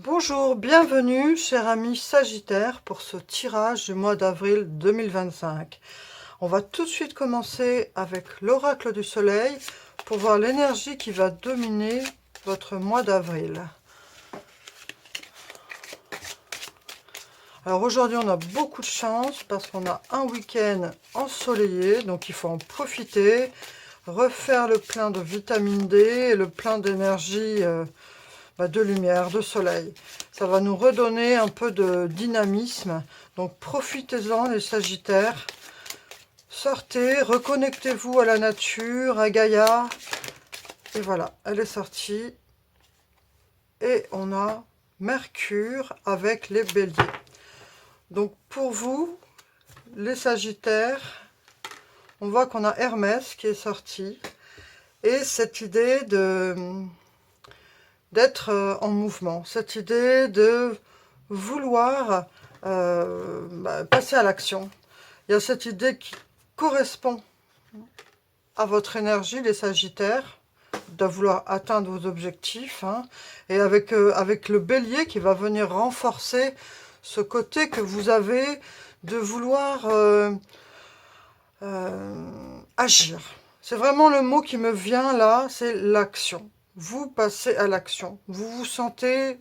Bonjour, bienvenue chers amis Sagittaire pour ce tirage du mois d'avril 2025. On va tout de suite commencer avec l'oracle du soleil pour voir l'énergie qui va dominer votre mois d'avril. Alors aujourd'hui on a beaucoup de chance parce qu'on a un week-end ensoleillé, donc il faut en profiter, refaire le plein de vitamine D et le plein d'énergie de lumière, de soleil. Ça va nous redonner un peu de dynamisme. Donc profitez-en les Sagittaires. Sortez, reconnectez-vous à la nature, à Gaïa. Et voilà, elle est sortie. Et on a Mercure avec les Béliers. Donc pour vous, les Sagittaires, on voit qu'on a Hermès qui est sorti. Et cette idée d'être en mouvement, cette idée de vouloir passer à l'action. Il y a cette idée qui correspond à votre énergie, les Sagittaires, de vouloir atteindre vos objectifs, et avec le Bélier qui va venir renforcer ce côté que vous avez de vouloir agir. C'est vraiment le mot qui me vient là, c'est l'action. Vous passez à l'action. Vous vous sentez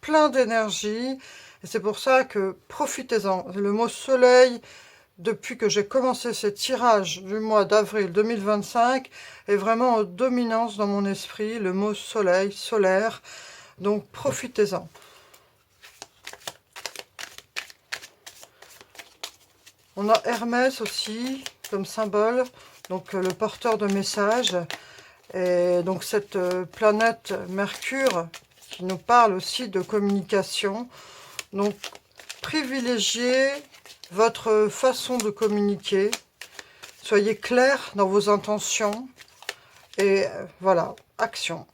plein d'énergie. Et c'est pour ça que profitez-en. Le mot soleil, depuis que j'ai commencé ces tirages du mois d'avril 2025, est vraiment en dominance dans mon esprit. Le mot soleil, solaire. Donc profitez-en. On a Hermès aussi comme symbole. Donc le porteur de messages. Et donc cette planète Mercure qui nous parle aussi de communication. Donc privilégiez votre façon de communiquer. Soyez clair dans vos intentions. Et voilà, action.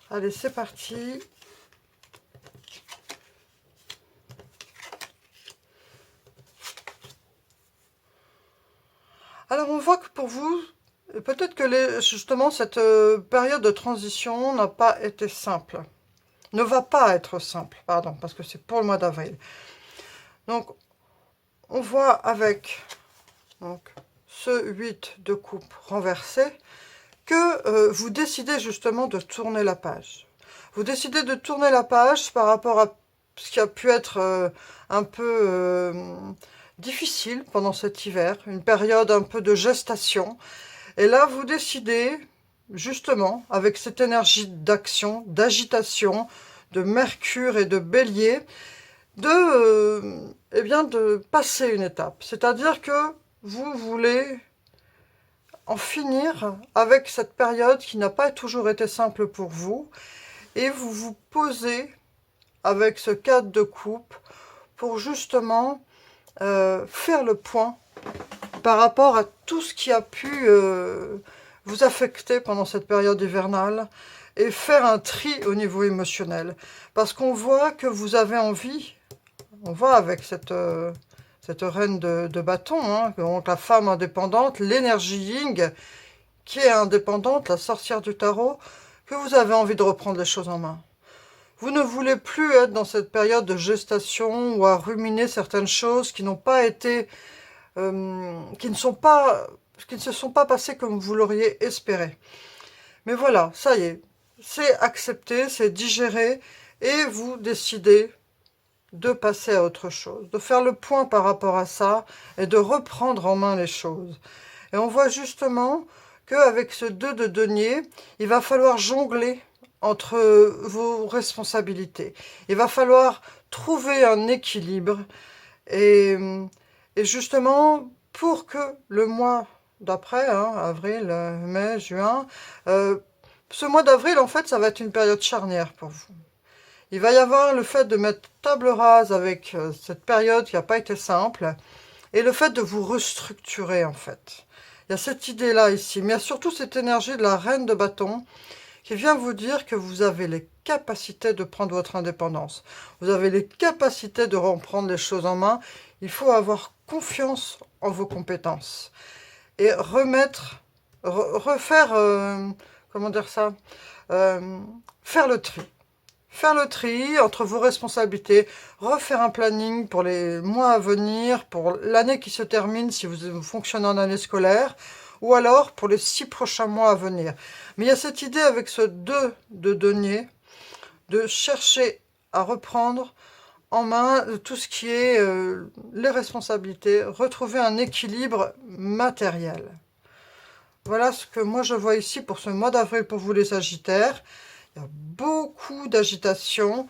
Allez, c'est parti. Alors, on voit que pour vous, peut-être que justement, cette période de transition n'a pas été simple. Ne va pas être simple, pardon, parce que c'est pour le mois d'avril. Donc, on voit avec ce 8 de coupe renversé que vous décidez justement de tourner la page. Vous décidez de tourner la page par rapport à ce qui a pu être un peu difficile pendant cet hiver, une période un peu de gestation. Et là, vous décidez, justement, avec cette énergie d'action, d'agitation, de Mercure et de Bélier, de passer une étape. C'est-à-dire que vous voulez en finir avec cette période qui n'a pas toujours été simple pour vous, et vous vous posez avec ce 4 de coupe pour justement faire le point par rapport à tout ce qui a pu vous affecter pendant cette période hivernale et faire un tri au niveau émotionnel. Parce qu'on voit que vous avez envie, on voit avec cette reine de bâton, donc la femme indépendante, l'énergie Ying qui est indépendante, la sorcière du tarot, que vous avez envie de reprendre les choses en main. Vous ne voulez plus être dans cette période de gestation ou à ruminer certaines choses qui n'ont pas été, qui ne se sont pas passées comme vous l'auriez espéré. Mais voilà, ça y est, c'est accepté, c'est digéré, et vous décidez de passer à autre chose, de faire le point par rapport à ça, et de reprendre en main les choses. Et on voit justement qu'avec ce 2 de denier, il va falloir jongler entre vos responsabilités. Il va falloir trouver un équilibre. Et justement, pour que le mois d'après, avril, mai, juin, ce mois d'avril, en fait, ça va être une période charnière pour vous. Il va y avoir le fait de mettre table rase avec cette période qui n'a pas été simple, et le fait de vous restructurer, en fait. Il y a cette idée-là ici, mais il y a surtout cette énergie de la reine de bâton qui vient vous dire que vous avez les capacités de prendre votre indépendance. Vous avez les capacités de reprendre les choses en main. Il faut avoir confiance en vos compétences et refaire, comment dire ça, faire le tri. Faire le tri entre vos responsabilités, refaire un planning pour les mois à venir, pour l'année qui se termine si vous fonctionnez en année scolaire, ou alors pour les 6 prochains mois à venir. Mais il y a cette idée avec ce 2 de denier, de chercher à reprendre en main tout ce qui est les responsabilités, retrouver un équilibre matériel. Voilà ce que moi je vois ici pour ce mois d'avril pour vous les Sagittaires. Il y a beaucoup d'agitation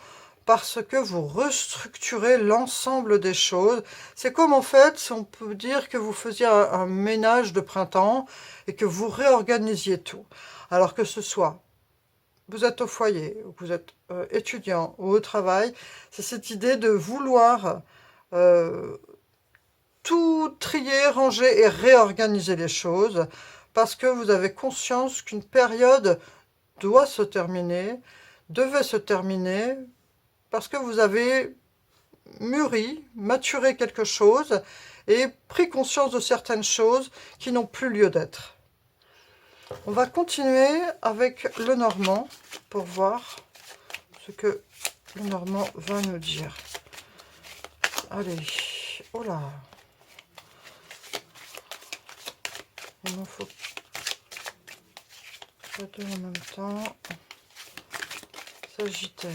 parce que vous restructurez l'ensemble des choses. C'est comme en fait, si on peut dire que vous faisiez un ménage de printemps et que vous réorganisiez tout. Alors que ce soit, vous êtes au foyer, ou vous êtes étudiant ou au travail, c'est cette idée de vouloir tout trier, ranger et réorganiser les choses parce que vous avez conscience qu'une période doit se terminer, devait se terminer, parce que vous avez mûri, maturé quelque chose et pris conscience de certaines choses qui n'ont plus lieu d'être. On va continuer avec le Normand pour voir ce que le Normand va nous dire. Allez, oh là, il m'en faut pas deux en même temps. Sagittaire.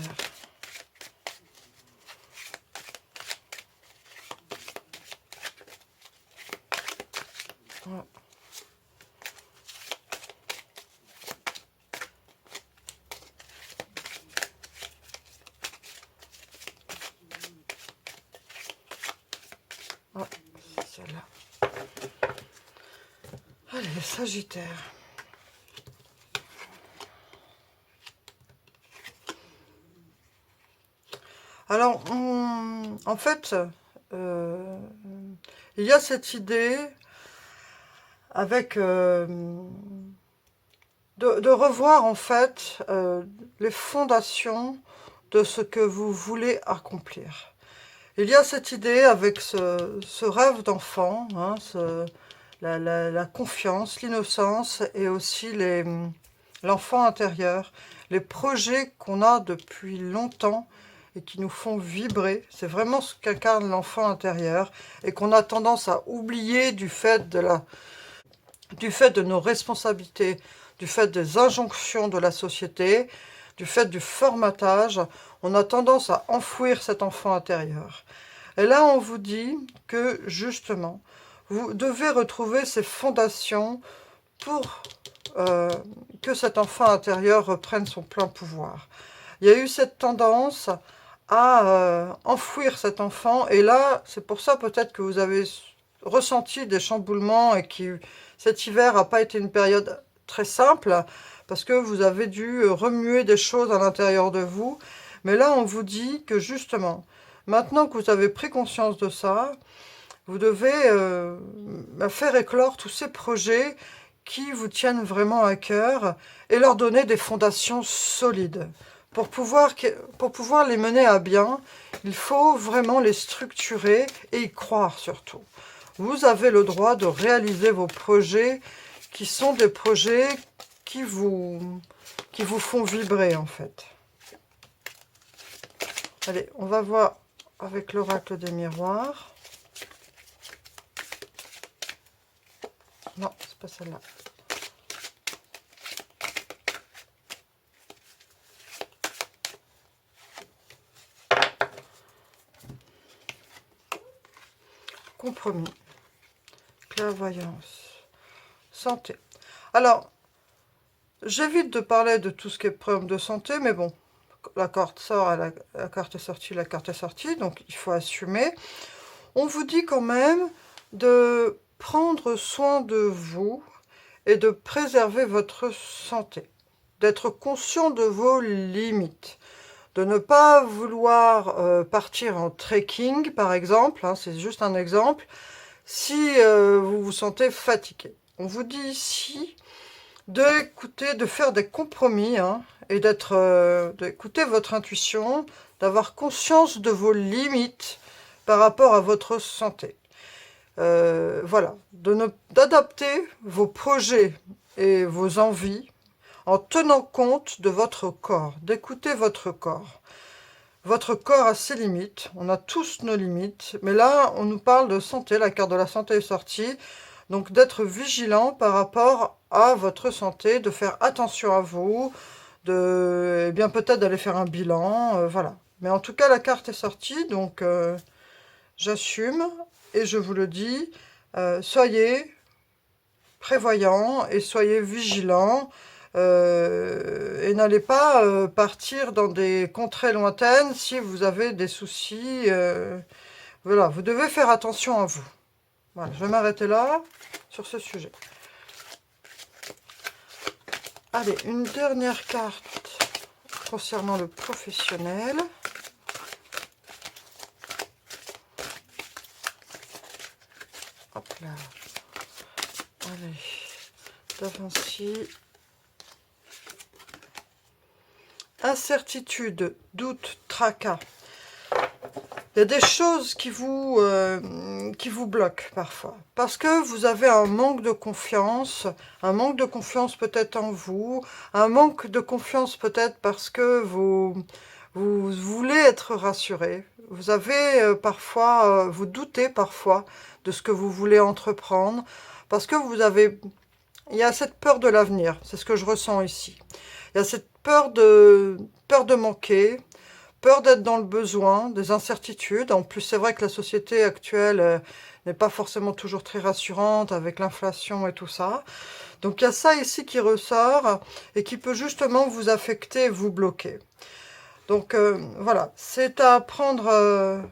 Ouais. Ouais, c'est celle-là. Allez, Sagittaire. Alors, en fait, il y a cette idée avec de revoir en fait les fondations de ce que vous voulez accomplir. Il y a cette idée avec ce rêve d'enfant, hein, la confiance, l'innocence et aussi l'enfant intérieur, les projets qu'on a depuis longtemps et qui nous font vibrer. C'est vraiment ce qu'incarne l'enfant intérieur et qu'on a tendance à oublier du fait de nos responsabilités, du fait des injonctions de la société, du fait du formatage. On a tendance à enfouir cet enfant intérieur. Et là, on vous dit que, justement, vous devez retrouver ces fondations pour que cet enfant intérieur reprenne son plein pouvoir. Il y a eu cette tendance à enfouir cet enfant, et là, c'est pour ça peut-être que vous avez ressenti des chamboulements et que cet hiver n'a pas été une période très simple, parce que vous avez dû remuer des choses à l'intérieur de vous. Mais là, on vous dit que justement, maintenant que vous avez pris conscience de ça, vous devez faire éclore tous ces projets qui vous tiennent vraiment à cœur et leur donner des fondations solides. Pour pouvoir les mener à bien, il faut vraiment les structurer et y croire surtout. Vous avez le droit de réaliser vos projets qui sont des projets qui vous font vibrer en fait. Allez, on va voir avec l'oracle des miroirs. Non, c'est pas celle-là. Compromis, clairvoyance, santé. Alors, j'évite de parler de tout ce qui est problème de santé, mais bon, la carte sort, la carte est sortie, donc il faut assumer. On vous dit quand même de prendre soin de vous et de préserver votre santé, d'être conscient de vos limites, de ne pas vouloir partir en trekking, par exemple, hein, c'est juste un exemple, si vous vous sentez fatigué. On vous dit ici de faire des compromis, hein, et d'écouter votre intuition, d'avoir conscience de vos limites par rapport à votre santé. Voilà, d'adapter vos projets et vos envies en tenant compte de votre corps, d'écouter votre corps. Votre corps a ses limites, on a tous nos limites, mais là, on nous parle de santé, la carte de la santé est sortie, donc d'être vigilant par rapport à votre santé, de faire attention à vous, eh bien peut-être d'aller faire un bilan, voilà. Mais en tout cas, la carte est sortie, donc j'assume, et je vous le dis, soyez prévoyants et soyez vigilants. Et n'allez pas partir dans des contrées lointaines si vous avez des soucis. Voilà, vous devez faire attention à vous. Voilà, je vais m'arrêter là sur ce sujet. Allez, une dernière carte concernant le professionnel. Hop là. Allez, Da Vinci. Incertitude, doute, tracas. Il y a des choses qui vous bloquent parfois. Parce que vous avez un manque de confiance peut-être en vous, un manque de confiance peut-être parce que vous voulez être rassuré. Vous avez parfois, vous doutez parfois de ce que vous voulez entreprendre, parce que il y a cette peur de l'avenir, c'est ce que je ressens ici. Il y a cette peur de manquer, peur d'être dans le besoin, des incertitudes. En plus, c'est vrai que la société actuelle n'est pas forcément toujours très rassurante avec l'inflation et tout ça. Donc il y a ça ici qui ressort et qui peut justement vous affecter, vous bloquer. Donc voilà, c'est à prendre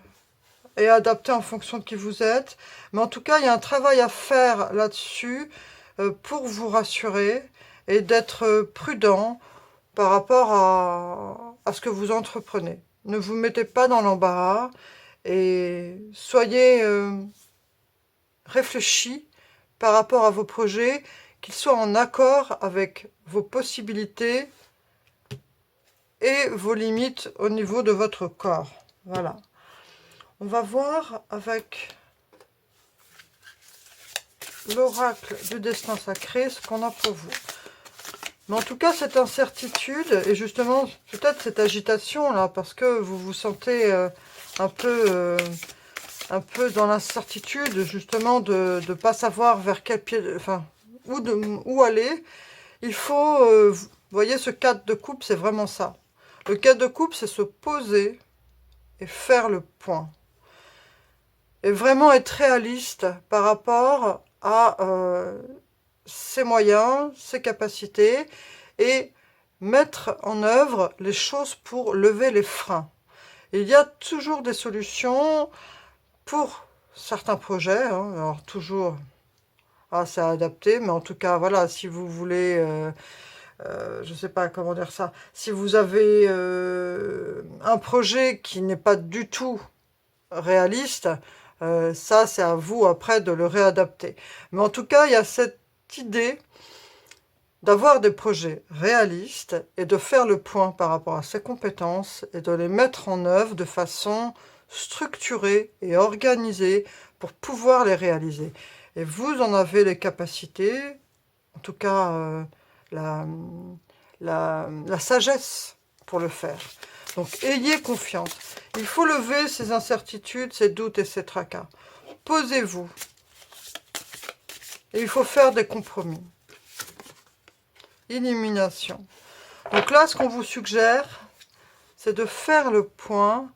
et adapter en fonction de qui vous êtes. Mais en tout cas, il y a un travail à faire là-dessus pour vous rassurer et d'être prudent par rapport à ce que vous entreprenez. Ne vous mettez pas dans l'embarras et soyez réfléchis par rapport à vos projets, qu'ils soient en accord avec vos possibilités et vos limites au niveau de votre corps. Voilà. On va voir avec l'oracle du destin sacré ce qu'on a pour vous. Mais en tout cas, cette incertitude, et justement, peut-être cette agitation, là, parce que vous vous sentez un peu dans l'incertitude, justement, de ne pas savoir vers quel pied, enfin, où aller, il faut, vous voyez, ce 4 de coupe, c'est vraiment ça. Le 4 de coupe, c'est se poser et faire le point. Et vraiment être réaliste par rapport à ses moyens, ses capacités, et mettre en œuvre les choses pour lever les freins. Et il y a toujours des solutions pour certains projets, hein, alors toujours c'est à adapter, mais en tout cas, voilà, si vous voulez, je ne sais pas comment dire ça, si vous avez un projet qui n'est pas du tout réaliste, ça c'est à vous après de le réadapter. Mais en tout cas, il y a cette idée d'avoir des projets réalistes et de faire le point par rapport à ses compétences et de les mettre en œuvre de façon structurée et organisée pour pouvoir les réaliser. Et vous en avez les capacités, en tout cas la sagesse pour le faire. Donc ayez confiance. Il faut lever ces incertitudes, ces doutes et ces tracas. Posez-vous. Et il faut faire des compromis. Illumination. Donc là, ce qu'on vous suggère, c'est de faire le point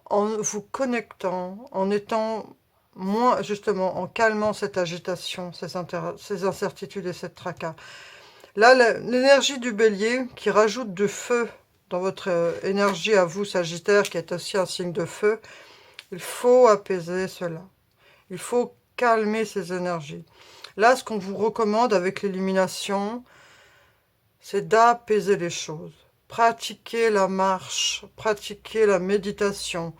en vous connectant, en étant moins, justement, en calmant cette agitation, ces incertitudes et cette tracas. Là, l'énergie du bélier qui rajoute du feu dans votre énergie à vous, Sagittaire, qui est aussi un signe de feu, il faut apaiser cela. Il faut calmer ces énergies. Là, ce qu'on vous recommande avec l'illumination, c'est d'apaiser les choses. Pratiquer la marche, pratiquer la méditation.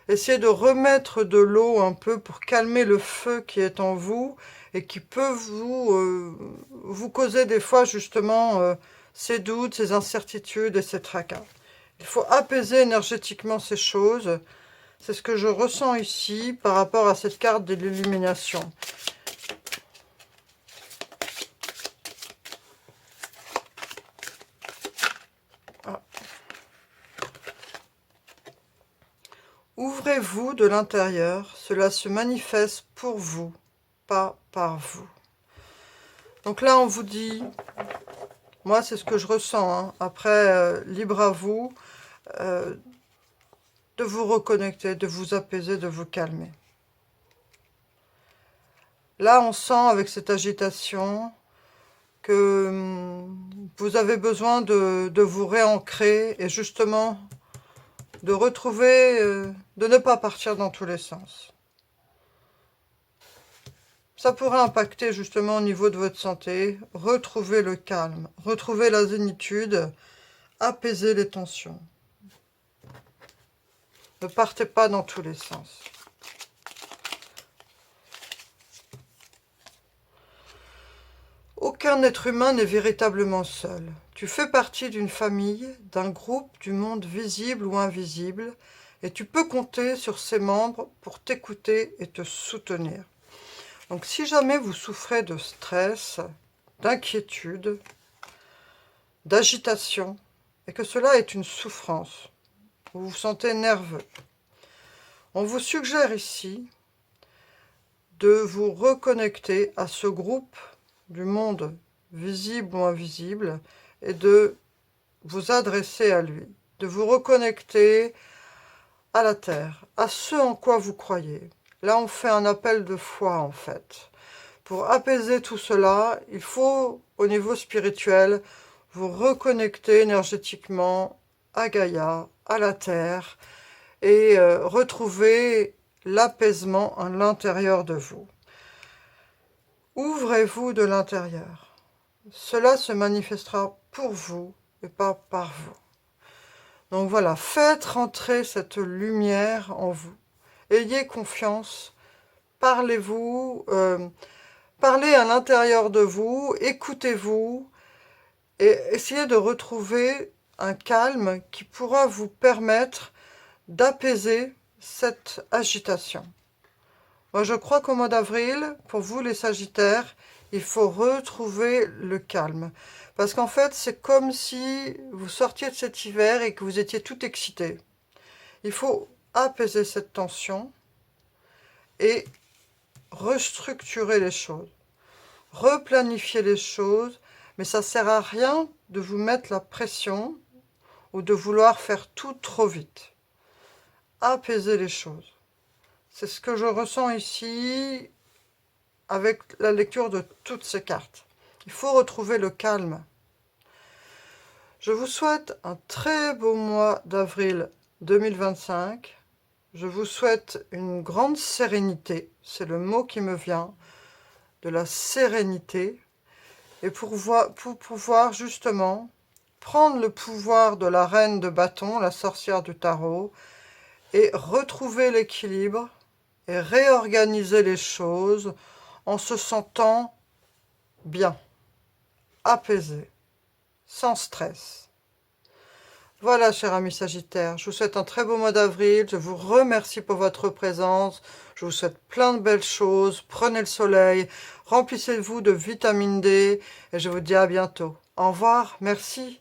Essayez de remettre de l'eau un peu pour calmer le feu qui est en vous et qui peut vous causer des fois justement ces doutes, ces incertitudes et ces tracas. Il faut apaiser énergétiquement ces choses. C'est ce que je ressens ici par rapport à cette carte de l'illumination. Ah. Ouvrez-vous de l'intérieur, cela se manifeste pour vous, pas par vous. Donc là, on vous dit, moi c'est ce que je ressens, hein. Après, libre à vous de vous reconnecter, de vous apaiser, de vous calmer. Là, on sent avec cette agitation que vous avez besoin de vous réancrer et justement de retrouver, de ne pas partir dans tous les sens. Ça pourrait impacter justement au niveau de votre santé, retrouver le calme, retrouver la zénitude, apaiser les tensions. Ne partez pas dans tous les sens. Aucun être humain n'est véritablement seul. Tu fais partie d'une famille, d'un groupe, du monde visible ou invisible, et tu peux compter sur ses membres pour t'écouter et te soutenir. Donc si jamais vous souffrez de stress, d'inquiétude, d'agitation, et que cela est une souffrance, vous vous sentez nerveux, on vous suggère ici de vous reconnecter à ce groupe du monde visible ou invisible et de vous adresser à lui, de vous reconnecter à la terre, à ce en quoi vous croyez. Là, on fait un appel de foi, en fait. Pour apaiser tout cela, il faut, au niveau spirituel, vous reconnecter énergétiquement à Gaïa, à la terre, et retrouver l'apaisement à l'intérieur de vous. Ouvrez-vous de l'intérieur. Cela se manifestera pour vous et pas par vous. Donc voilà, faites rentrer cette lumière en vous. Ayez confiance, parlez-vous, parlez à l'intérieur de vous, écoutez-vous et essayez de retrouver un calme qui pourra vous permettre d'apaiser cette agitation. Moi, je crois qu'au mois d'avril, pour vous les Sagittaires, il faut retrouver le calme. Parce qu'en fait, c'est comme si vous sortiez de cet hiver et que vous étiez tout excité. Il faut apaiser cette tension et restructurer les choses. Replanifier les choses, mais ça ne sert à rien de vous mettre la pression ou de vouloir faire tout trop vite. Apaiser les choses. C'est ce que je ressens ici avec la lecture de toutes ces cartes. Il faut retrouver le calme. Je vous souhaite un très beau mois d'avril 2025. Je vous souhaite une grande sérénité, c'est le mot qui me vient, de la sérénité, et pour pouvoir justement prendre le pouvoir de la reine de bâton, la sorcière du tarot, et retrouver l'équilibre, et réorganiser les choses en se sentant bien, apaisé, sans stress. Voilà, cher ami Sagittaire, je vous souhaite un très beau mois d'avril, je vous remercie pour votre présence, je vous souhaite plein de belles choses, prenez le soleil, remplissez-vous de vitamine D, et je vous dis à bientôt. Au revoir, merci.